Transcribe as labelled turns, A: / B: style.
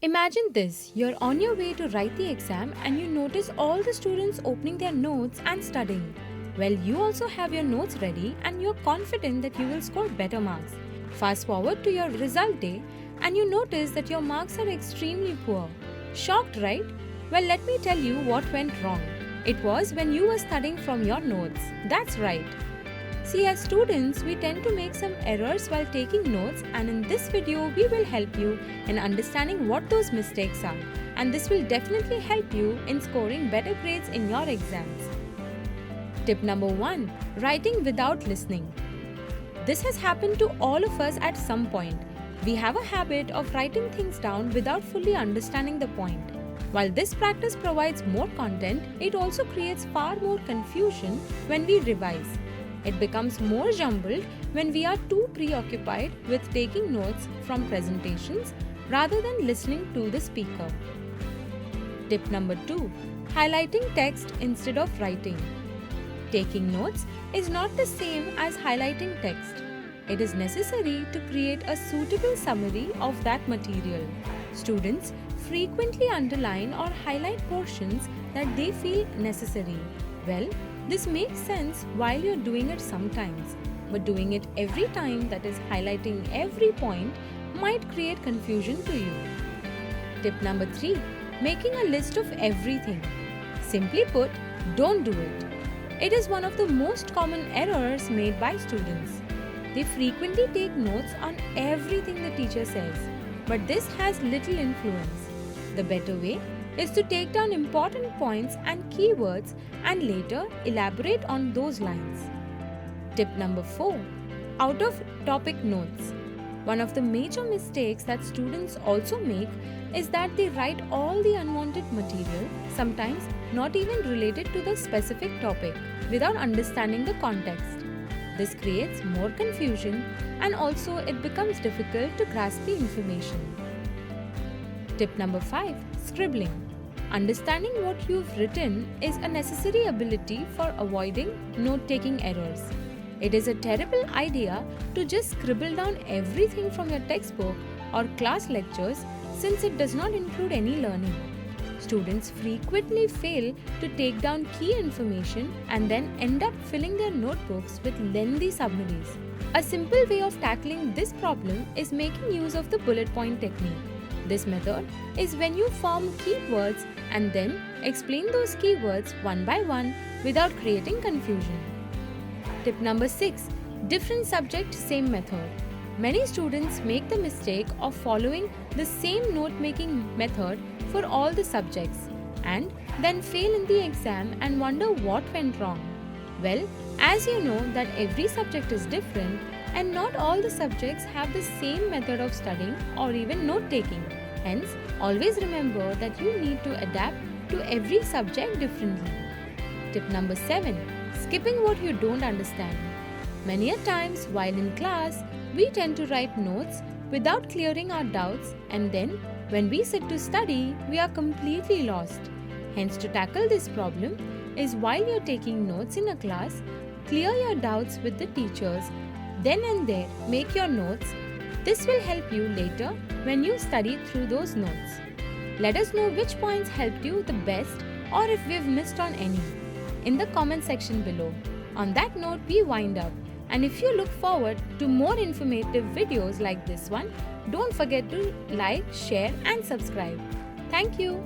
A: Imagine this, you're on your way to write the exam and you notice all the students opening their notes and studying. Well, you also have your notes ready and you're confident that you will score better marks. Fast forward to your result day and you notice that your marks are extremely poor. Shocked, right? Well, let me tell you what went wrong. It was when you were studying from your notes. That's right. See, as students, we tend to make some errors while taking notes, and in this video, we will help you in understanding what those mistakes are. And this will definitely help you in scoring better grades in your exams. Tip number 1. Writing without listening. This has happened to all of us at some point. We have a habit of writing things down without fully understanding the point. While this practice provides more content, it also creates far more confusion when we revise. It becomes more jumbled when we are too preoccupied with taking notes from presentations rather than listening to the speaker. Tip number 2. Highlighting text instead of writing. Taking notes is not the same as highlighting text. It is necessary to create a suitable summary of that material. Students frequently underline or highlight portions that they feel necessary. Well, this makes sense while you're doing it sometimes, but doing it every time, that is highlighting every point, might create confusion to you. Tip number 3. Making a list of everything. Simply put, don't do it. It is one of the most common errors made by students. They frequently take notes on everything the teacher says, but this has little influence. The better way is to take down important points and keywords and later elaborate on those lines. Tip number 4. Out of topic notes. One of the major mistakes that students also make is that they write all the unwanted material, sometimes not even related to the specific topic, without understanding the context. This creates more confusion and also it becomes difficult to grasp the information. Tip number 5. Scribbling. Understanding what you've written is a necessary ability for avoiding note-taking errors. It is a terrible idea to just scribble down everything from your textbook or class lectures since it does not include any learning. Students frequently fail to take down key information and then end up filling their notebooks with lengthy summaries. A simple way of tackling this problem is making use of the bullet point technique. This method is when you form keywords and then explain those keywords one by one without creating confusion. Tip number 6. Different subject, same method. Many students make the mistake of following the same note-making method for all the subjects and then fail in the exam and wonder what went wrong. Well, as you know that every subject is different and not all the subjects have the same method of studying or even note-taking. Hence, always remember that you need to adapt to every subject differently. Tip number 7. Skipping what you don't understand. Many a times while in class, we tend to write notes without clearing our doubts, and then when we sit to study, we are completely lost. Hence, to tackle this problem is while you're taking notes in a class, clear your doubts with the teachers, then and there make your notes. This will help you later when you study through those notes. Let us know which points helped you the best or if we've missed on any in the comment section below. On that note, we wind up. And if you look forward to more informative videos like this one, don't forget to like, share and subscribe. Thank you.